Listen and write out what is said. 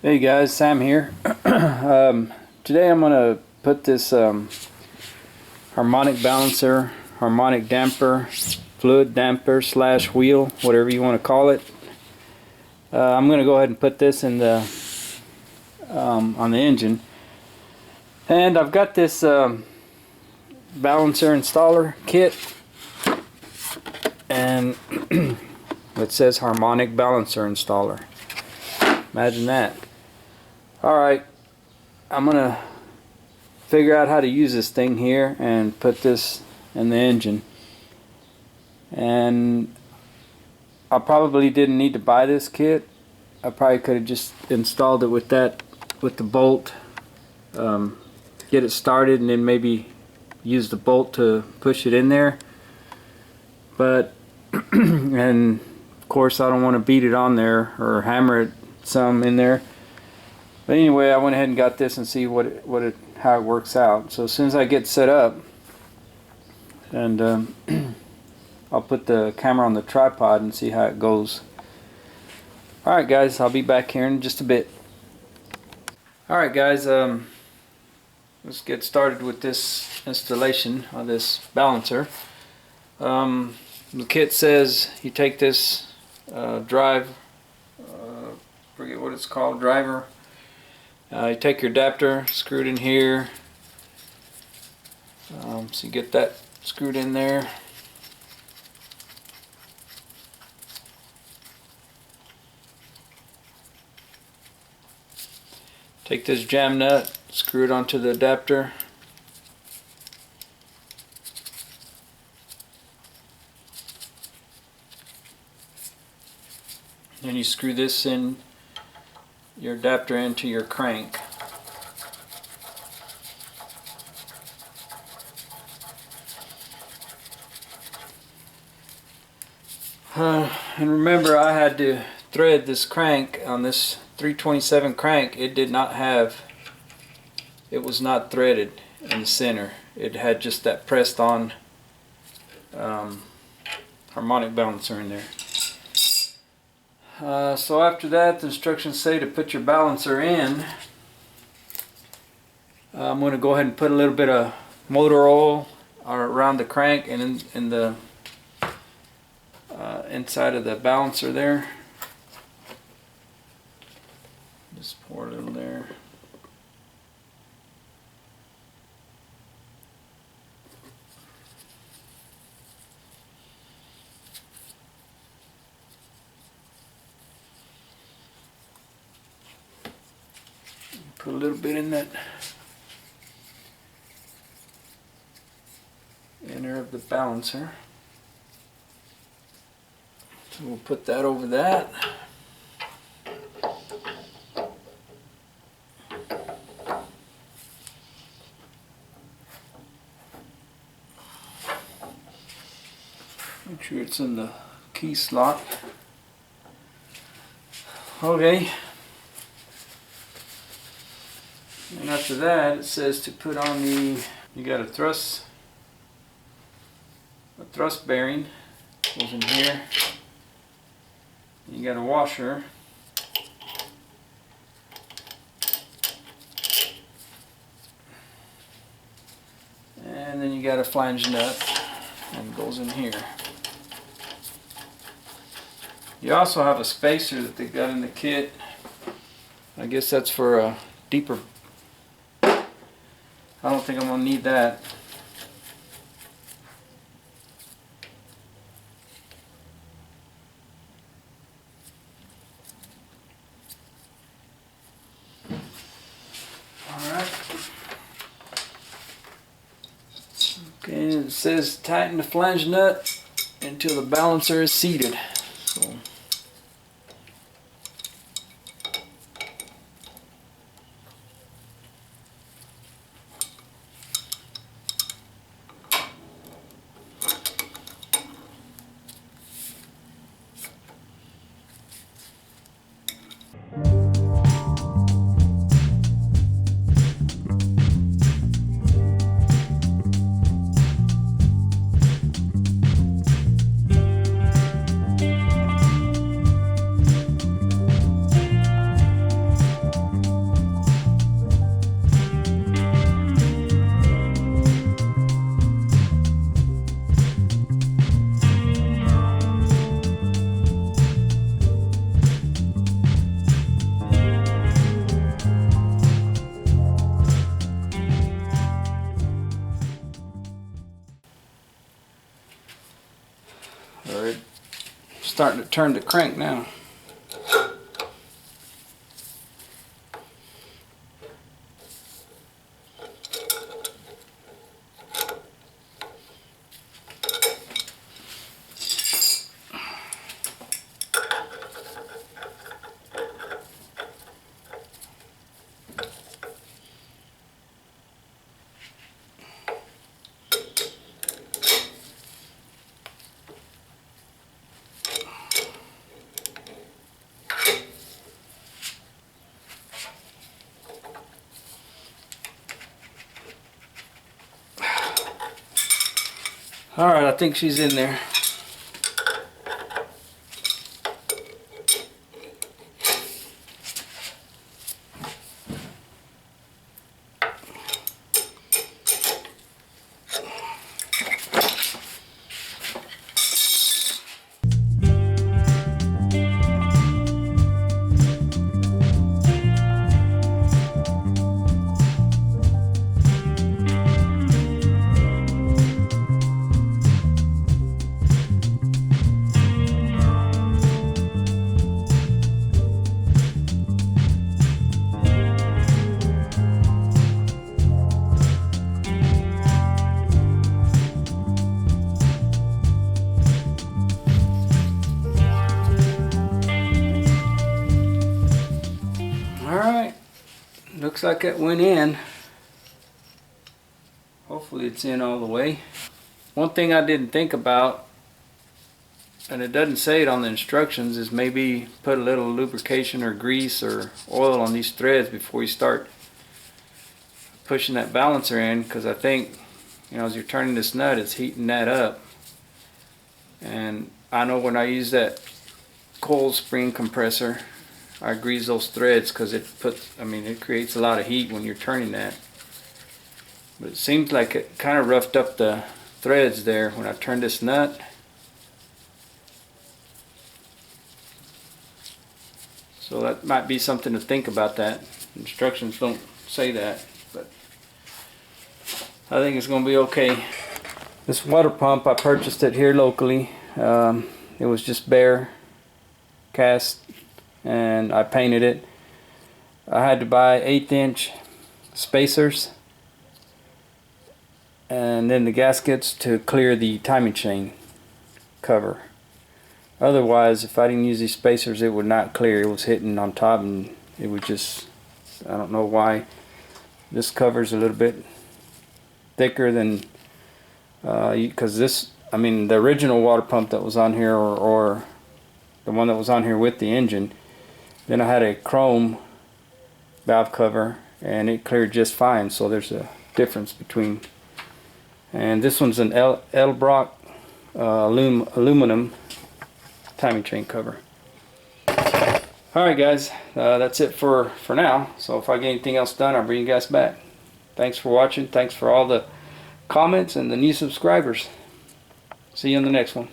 Hey guys, Sam here. Today I'm going to put this harmonic balancer, harmonic damper, fluid damper slash wheel, whatever you want to call it. I'm going to go ahead and put this in the on the engine. And I've got this balancer installer kit, and it says harmonic balancer installer. Imagine that. Alright, I'm gonna figure out how to use this thing here and put this in the engine. And I probably didn't need to buy this kit. I probably could have just installed it with the bolt, get it started, and then maybe use the bolt to push it in there. But and of course I don't want to beat it on there or hammer it some in there. But anyway, I went ahead and got this and see how it works out. So as soon as I get set up, and I'll put the camera on the tripod and see how it goes. Alright guys, I'll be back here in just a bit. Alright guys, let's get started with this installation of this balancer. The kit says you take this forget what it's called, driver. You take your adapter, screw it in here, so you get that screwed in there. Take this jam nut, screw it onto the adapter. Then you screw this in, your adapter into your crank. And remember, I had to thread this crank on this 327 crank. It was not threaded in the center. It had just that pressed on harmonic balancer in there. So after that, the instructions say to put your balancer in. I'm going to go ahead and put a little bit of motor oil around the crank and in the inside of the balancer there. Just pour a little there. Put a little bit in that inner of the balancer. So we'll put that over that. Make sure it's in the key slot. Okay. And after that, it says to put on you got a thrust bearing, goes in here. You got a washer. And then you got a flange nut, and it goes in here. You also have a spacer that they got in the kit. I guess that's for a deeper. I don't think I'm going to need that. Alright. Okay, it says tighten the flange nut until the balancer is seated. So starting to turn the crank now. All right, I think she's in there. Alright, looks like it went in. Hopefully it's in all the way. One thing I didn't think about, and it doesn't say it on the instructions, is maybe put a little lubrication or grease or oil on these threads before you start pushing that balancer in, because I think, you know, as you're turning this nut, it's heating that up. And I know when I use that coil spring compressor, I grease those threads because it creates a lot of heat when you're turning that. But it seems like it kind of roughed up the threads there when I turned this nut. So that might be something to think about. That instructions don't say that, but I think it's going to be okay. This water pump, I purchased it here locally. It was just bare cast, and I painted it. I had to buy 1/8" spacers and then the gaskets to clear the timing chain cover. Otherwise, if I didn't use these spacers, it would not clear. It was hitting on top and it would just, I don't know why. This cover's a little bit thicker than because this, I mean, the original water pump that was on here, or the one that was on here with the engine, then I had a chrome valve cover and it cleared just fine. So there's a difference between, and this one's an Elbrock aluminum timing chain cover. Alright guys, that's it for now. So if I get anything else done, I'll bring you guys back. Thanks for watching. Thanks for all the comments and the new subscribers. See you on the next one.